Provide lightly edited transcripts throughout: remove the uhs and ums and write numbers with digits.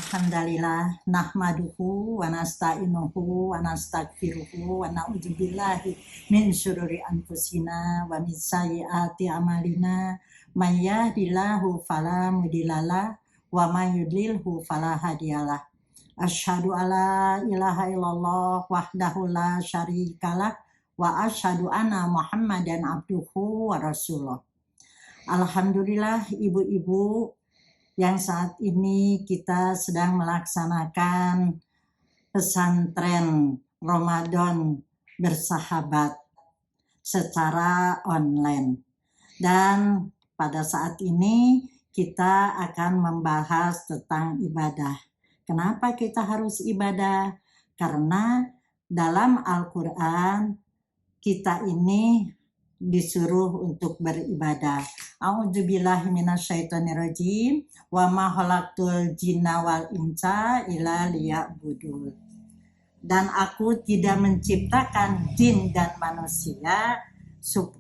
Alhamdulillah nahmaduhu wa nasta'inuhu wa nastaghfiruhu wa na'udzubillahi min syururi anfusina wa min sayyiati a'malina may yahdihillahu fala mudhillalah wa may yudlilhu fala hadiyalah. Asyhadu alla ilaha illallah wahdahu la syarikalah wa asyhadu anna Muhammadan abduhu wa rasuluh. Alhamdulillah ibu-ibu yang saat ini kita sedang melaksanakan pesantren Ramadan bersahabat secara online. Dan pada saat ini kita akan membahas tentang ibadah. Kenapa kita harus ibadah? Karena dalam Al-Quran kita ini disuruh untuk beribadah. A'udzubillahi minasyaitonirrajim wa ma khalaqtul jinna wal insa illa liya'budun. Dan aku tidak menciptakan jin dan manusia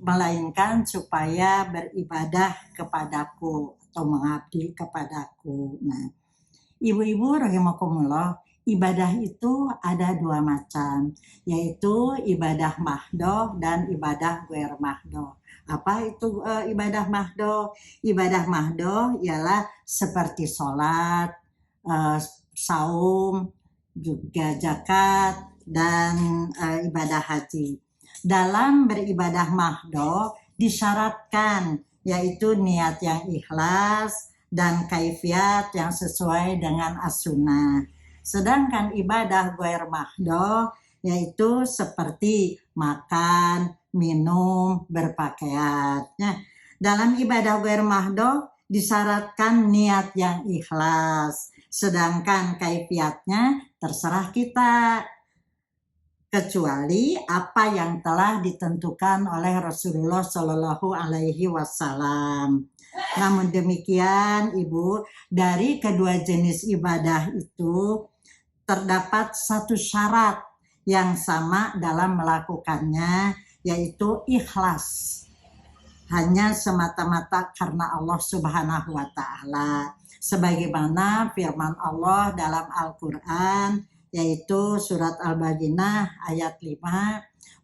melainkan supaya beribadah kepadaku atau mengabdi kepadaku. Nah, ibu-ibu rahimakumullah, ibadah itu ada dua macam, yaitu ibadah mahdoh dan ibadah ghair mahdoh. Apa itu ibadah mahdoh? Ibadah mahdoh ialah seperti sholat, saum, juga zakat, dan ibadah haji. Dalam beribadah mahdoh disyaratkan yaitu niat yang ikhlas dan kaifiat yang sesuai dengan as-sunnah. Sedangkan ibadah ghair mahdoh yaitu seperti makan, minum, berpakaian. Nah, dalam ibadah ghair mahdoh disyaratkan niat yang ikhlas, sedangkan kaifiatnya terserah kita, kecuali apa yang telah ditentukan oleh Rasulullah Shallallahu Alaihi Wasallam. Namun demikian, ibu, dari kedua jenis ibadah itu terdapat satu syarat yang sama dalam melakukannya, yaitu ikhlas. Hanya semata-mata karena Allah Subhanahu wa Ta'ala. Sebagaimana firman Allah dalam Al-Quran, yaitu surat Al-Baqarah ayat 5,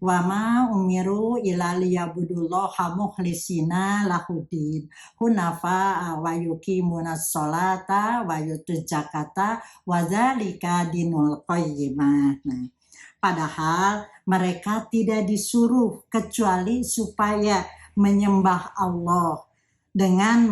wa ma umiru illa liyabudullaha mukhlisina lahudin hunafa wa yuqimunas sholata wa yutuz zakata wa dzalika dinul qayyimah. Nah, padahal mereka tidak disuruh kecuali supaya menyembah Allah dengan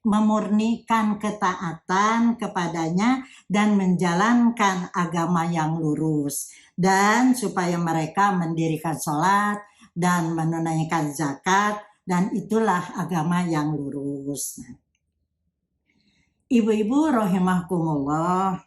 memurnikan ketaatan kepadanya dan menjalankan agama yang lurus, dan supaya mereka mendirikan sholat dan menunaikan zakat, dan itulah agama yang lurus. Ibu-ibu rahimakumullah,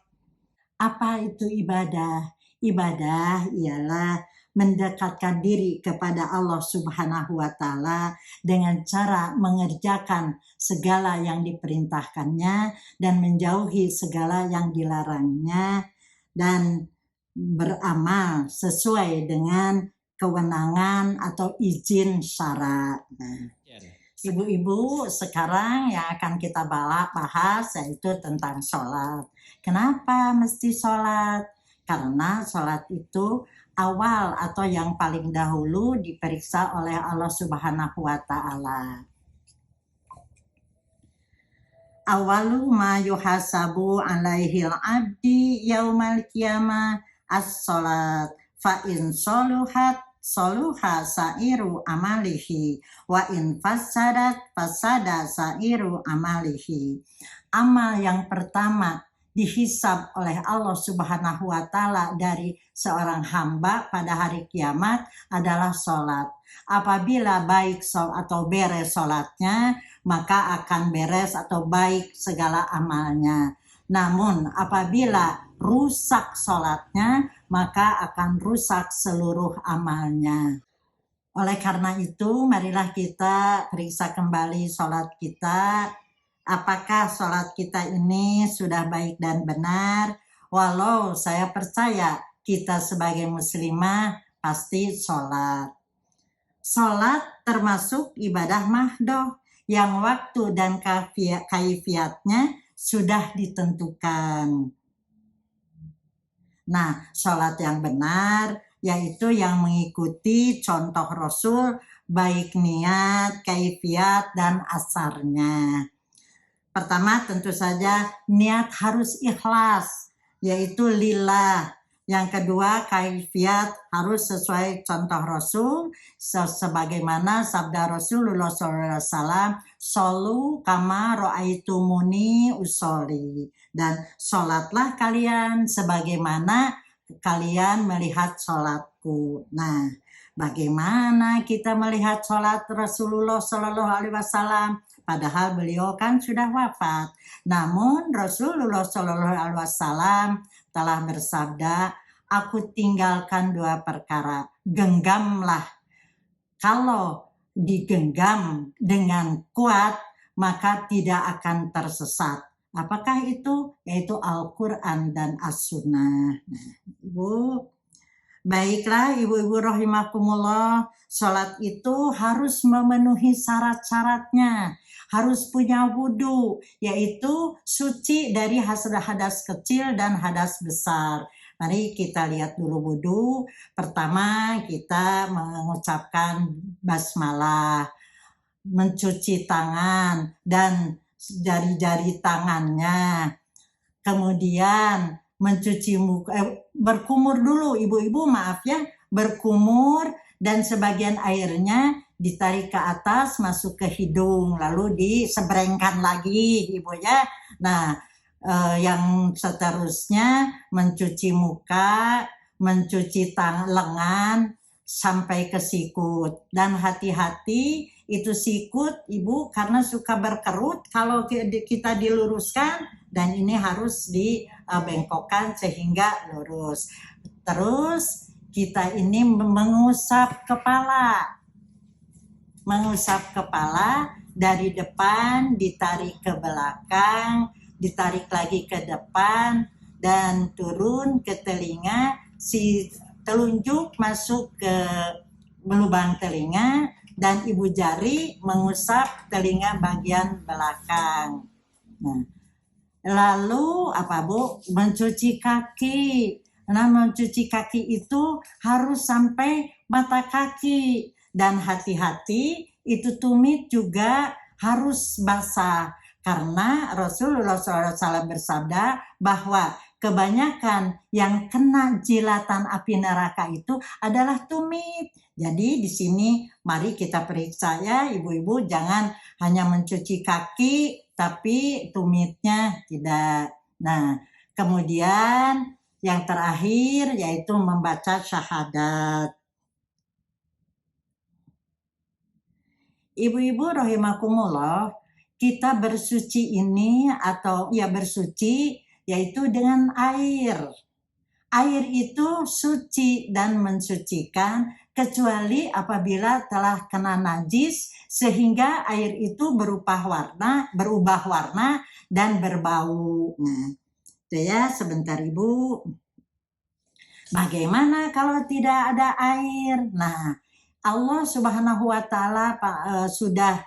apa itu ibadah? Ibadah ialah mendekatkan diri kepada Allah Subhanahu wa Ta'ala dengan cara mengerjakan segala yang diperintahkannya dan menjauhi segala yang dilarangnya, dan beramal sesuai dengan kewenangan atau izin syarat. Nah, ibu-ibu, sekarang yang akan kita bahas yaitu tentang sholat. Kenapa mesti sholat? Karena sholat itu awal atau yang paling dahulu diperiksa oleh Allah Subhanahu wa Ta'ala. Awalu ma yuhasabu alaihil abdi yaumal qiyamah as-sholat fa in soluhat soluha sairu amalihi wa in fasadat fasada sairu amalihi. Amal yang pertama dihisab oleh Allah Subhanahu wa Ta'ala dari seorang hamba pada hari kiamat adalah sholat. Apabila baik atau beres sholatnya, maka akan beres atau baik segala amalnya. Namun apabila rusak sholatnya, maka akan rusak seluruh amalnya. Oleh karena itu, marilah kita periksa kembali sholat kita. Apakah sholat kita ini sudah baik dan benar? Walau saya percaya kita sebagai muslimah pasti sholat. Sholat termasuk ibadah mahdoh yang waktu dan kaifiatnya sudah ditentukan. Nah, sholat yang benar yaitu yang mengikuti contoh Rasul, baik niat, kaifiat, dan asarnya. Pertama tentu saja niat harus ikhlas, yaitu lillah. Yang kedua kaifiat harus sesuai contoh Rasul, sebagaimana sabda Rasulullah SAW, "Sholu kama ro'aitumuni usolli." Dan sholatlah kalian sebagaimana kalian melihat sholatku. Nah, bagaimana kita melihat sholat Rasulullah SAW? Padahal beliau kan sudah wafat. Namun Rasulullah SAW telah bersabda, "Aku tinggalkan dua perkara. Genggamlah. Kalau digenggam dengan kuat, maka tidak akan tersesat." Apakah itu? Yaitu Al-Quran dan As-Sunnah. Nah, Ibu, baiklah ibu-ibu rahimakumullah, sholat itu harus memenuhi syarat-syaratnya. Harus punya wudhu, yaitu suci dari hadas kecil dan hadas besar. Mari kita lihat dulu wudhu. Pertama kita mengucapkan basmalah, mencuci tangan dan jari-jari tangannya. Kemudian mencuci muka, berkumur dulu ibu-ibu, maaf ya, berkumur dan sebagian airnya ditarik ke atas masuk ke hidung lalu disebrengkan lagi ibu ya. Nah, yang seterusnya mencuci muka, mencuci lengan sampai ke sikut, dan hati-hati itu sikut ibu karena suka berkerut kalau kita diluruskan, dan ini harus dibengkokkan sehingga lurus. Terus kita ini mengusap kepala dari depan ditarik ke belakang, ditarik lagi ke depan dan turun ke telinga, si telunjuk masuk ke lubang telinga dan ibu jari mengusap telinga bagian belakang. Nah, lalu apa Bu? Mencuci kaki. Nah, mencuci kaki itu harus sampai mata kaki, dan hati-hati itu tumit juga harus basah, karena Rasulullah SAW bersabda bahwa kebanyakan yang kena jilatan api neraka itu adalah tumit. Jadi di sini mari kita periksa ya ibu-ibu, jangan hanya mencuci kaki tapi tumitnya tidak. Nah, kemudian yang terakhir yaitu membaca syahadat. Ibu-ibu rahimakumullah, kita bersuci ini atau ya bersuci yaitu dengan air. Air itu suci dan mensucikan kecuali apabila telah kena najis sehingga air itu berubah warna dan berbau. Nah, itu ya sebentar Ibu. Bagaimana kalau tidak ada air? Nah, Allah Subhanahu wa Ta'ala sudah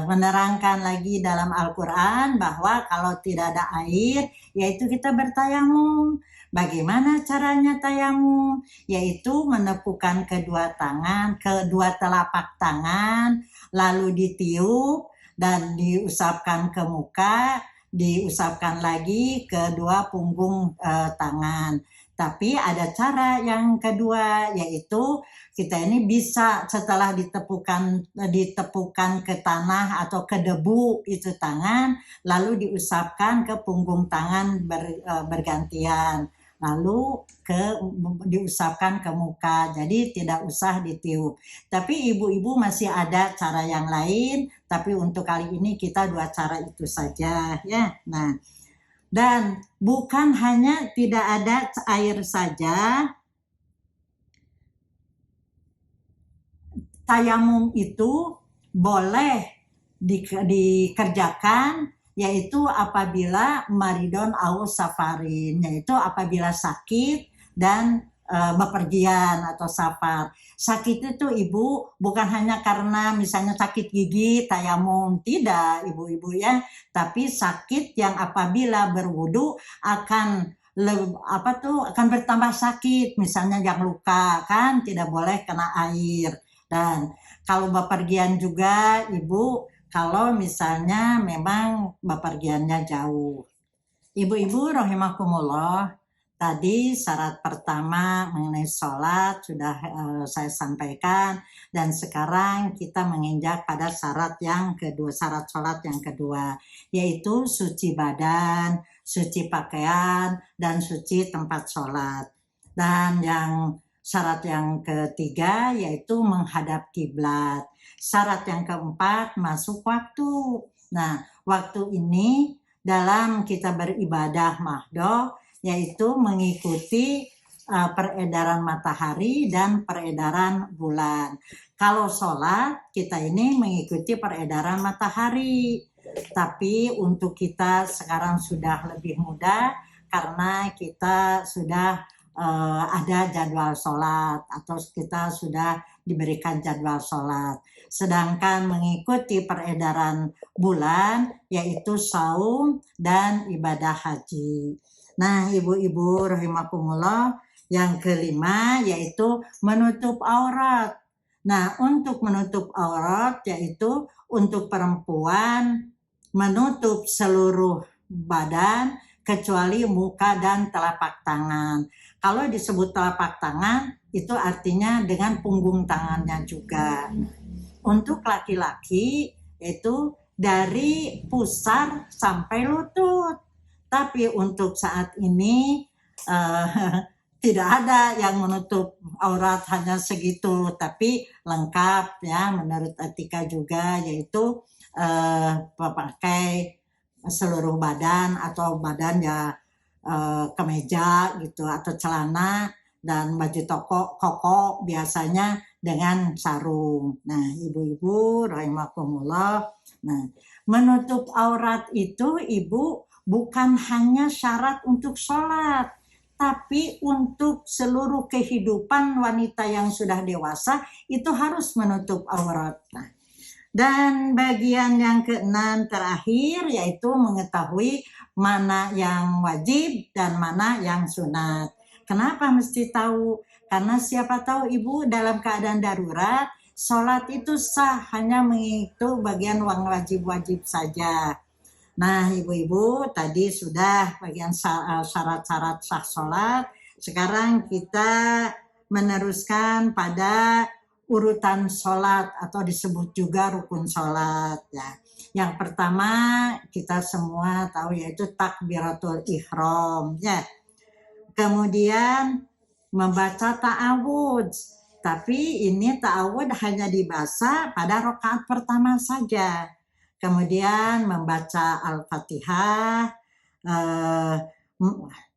menerangkan lagi dalam Al-Quran bahwa kalau tidak ada air, yaitu kita bertayamum. Bagaimana caranya tayamum? Yaitu menepukkan kedua telapak tangan, lalu ditiup dan diusapkan ke muka, diusapkan lagi ke dua punggung tangan. Tapi ada cara yang kedua, yaitu kita ini bisa setelah ditepukan ke tanah atau ke debu itu tangan, lalu diusapkan ke punggung tangan bergantian, lalu diusapkan ke muka, jadi tidak usah ditiup. Tapi ibu-ibu masih ada cara yang lain, tapi untuk kali ini kita dua cara itu saja ya. Nah, dan bukan hanya tidak ada air saja, tayamum itu boleh dikerjakan yaitu apabila maridon au safarin, yaitu apabila sakit dan bepergian atau safar. Sakit itu Ibu bukan hanya karena misalnya sakit gigi, tayamum, tidak Ibu-ibu ya, tapi sakit yang apabila berwudu akan akan bertambah sakit, misalnya yang luka kan tidak boleh kena air. Dan kalau bepergian juga Ibu, kalau misalnya memang bepergiannya jauh. Ibu-ibu rahimakumullah, tadi syarat pertama mengenai sholat sudah saya sampaikan, dan sekarang kita menginjak pada syarat yang kedua, syarat sholat yang kedua, yaitu suci badan, suci pakaian, dan suci tempat sholat. Dan yang syarat yang ketiga yaitu menghadap kiblat. Syarat yang keempat masuk waktu. Nah, waktu ini dalam kita beribadah mahdoh yaitu mengikuti peredaran matahari dan peredaran bulan. Kalau sholat kita ini mengikuti peredaran matahari, tapi untuk kita sekarang sudah lebih mudah karena kita sudah ada jadwal sholat atau kita sudah diberikan jadwal sholat. Sedangkan mengikuti peredaran bulan yaitu saum dan ibadah haji. Nah, ibu-ibu rahimakumullah, yang kelima yaitu menutup aurat. Nah, untuk menutup aurat yaitu untuk perempuan menutup seluruh badan kecuali muka dan telapak tangan. Kalau disebut telapak tangan itu artinya dengan punggung tangannya juga. Untuk laki-laki itu dari pusar sampai lutut. Tapi untuk saat ini tidak ada yang menutup aurat hanya segitu, tapi lengkap ya menurut etika juga, yaitu pakai seluruh badan atau badan ya kemeja gitu atau celana, dan baju koko biasanya dengan sarung. Nah, ibu-ibu rahimakumullah. Nah, menutup aurat itu Ibu bukan hanya syarat untuk sholat, tapi untuk seluruh kehidupan wanita yang sudah dewasa itu harus menutup aurat. Nah, dan bagian yang keenam terakhir yaitu mengetahui mana yang wajib dan mana yang sunat. Kenapa mesti tahu? Karena siapa tahu Ibu dalam keadaan darurat, sholat itu sah hanya mengikuti bagian yang wajib-wajib saja. Nah, ibu-ibu tadi sudah bagian syarat-syarat sah sholat. Sekarang kita meneruskan pada urutan sholat atau disebut juga rukun sholat ya. Yang pertama kita semua tahu yaitu takbiratul ihram ya. Kemudian membaca ta'awudz, tapi ini ta'awudz hanya dibaca pada rakaat pertama saja. Kemudian membaca Al-Fatihah,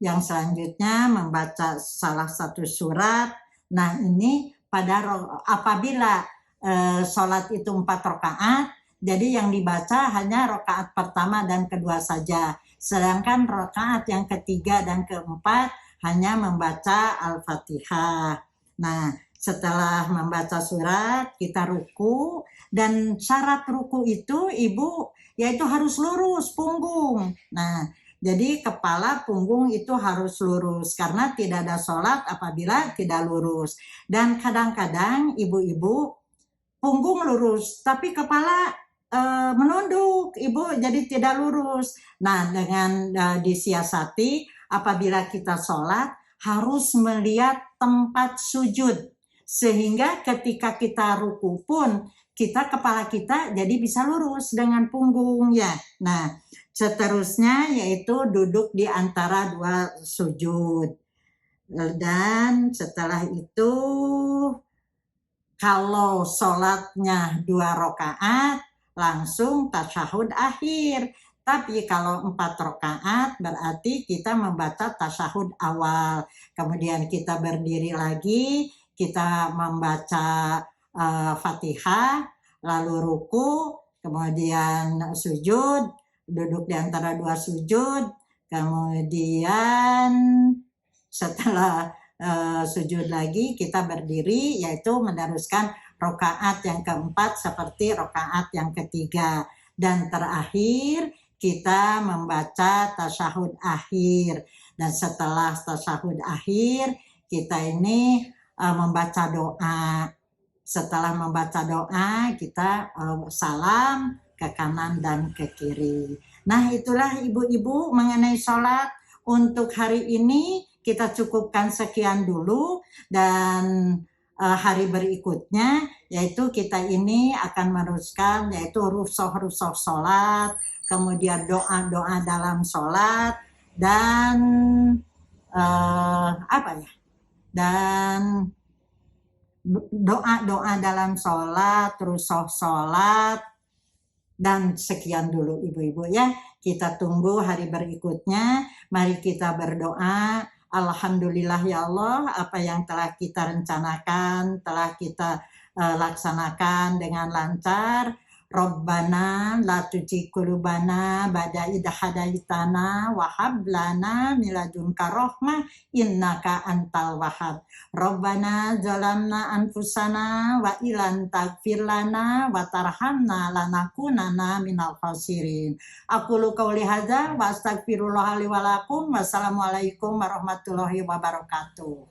yang selanjutnya membaca salah satu surat. Nah, ini pada apabila sholat itu 4 rakaat, jadi yang dibaca hanya rakaat pertama dan kedua saja. Sedangkan rakaat yang ketiga dan keempat hanya membaca Al-Fatihah. Nah, setelah membaca surat, kita ruku, dan syarat ruku itu Ibu yaitu harus lurus punggung. Nah, jadi kepala punggung itu harus lurus karena tidak ada sholat apabila tidak lurus. Dan kadang-kadang ibu-ibu punggung lurus tapi kepala menunduk, Ibu jadi tidak lurus. Nah, dengan disiasati apabila kita sholat harus melihat tempat sujud, sehingga ketika kita ruku pun kepala kita jadi bisa lurus dengan punggung ya. Nah, seterusnya yaitu duduk di antara dua sujud. Dan setelah itu kalau sholatnya 2 rakaat langsung tasyahud akhir. Tapi kalau 4 rakaat berarti kita membaca tasyahud awal. Kemudian kita berdiri lagi, kita membaca Fatihah, lalu ruku, kemudian sujud, duduk di antara 2 sujud, kemudian setelah sujud lagi, kita berdiri, yaitu meneruskan rokaat yang keempat seperti rokaat yang ketiga. Dan terakhir kita membaca tasyahud akhir. Dan setelah tasyahud akhir, kita ini membaca doa. Setelah membaca doa, kita salam ke kanan dan ke kiri. Nah, itulah ibu-ibu mengenai sholat untuk hari ini. Kita cukupkan sekian dulu, dan hari berikutnya yaitu kita ini akan meneruskan yaitu rusoh-rusoh sholat, kemudian doa-doa dalam sholat, dan dan doa-doa dalam sholat, rusoh sholat, dan sekian dulu ibu-ibu ya. Kita tunggu hari berikutnya. Mari kita berdoa. Alhamdulillah ya Allah, apa yang telah kita rencanakan, telah kita laksanakan dengan lancar. Rabbana la tuzigh qulubana ba'da idh hadaitana wa hab lana min ladunka rahmah innaka antal wahhab. Rabbana zalamna anfusana wa ilan taghfir lana wa tarhamna lanakunanna minal khasirin. Aqulu qouli hadza wa astaghfirullah li wa lakum. Wassalamualaikum warahmatullahi wabarakatuh.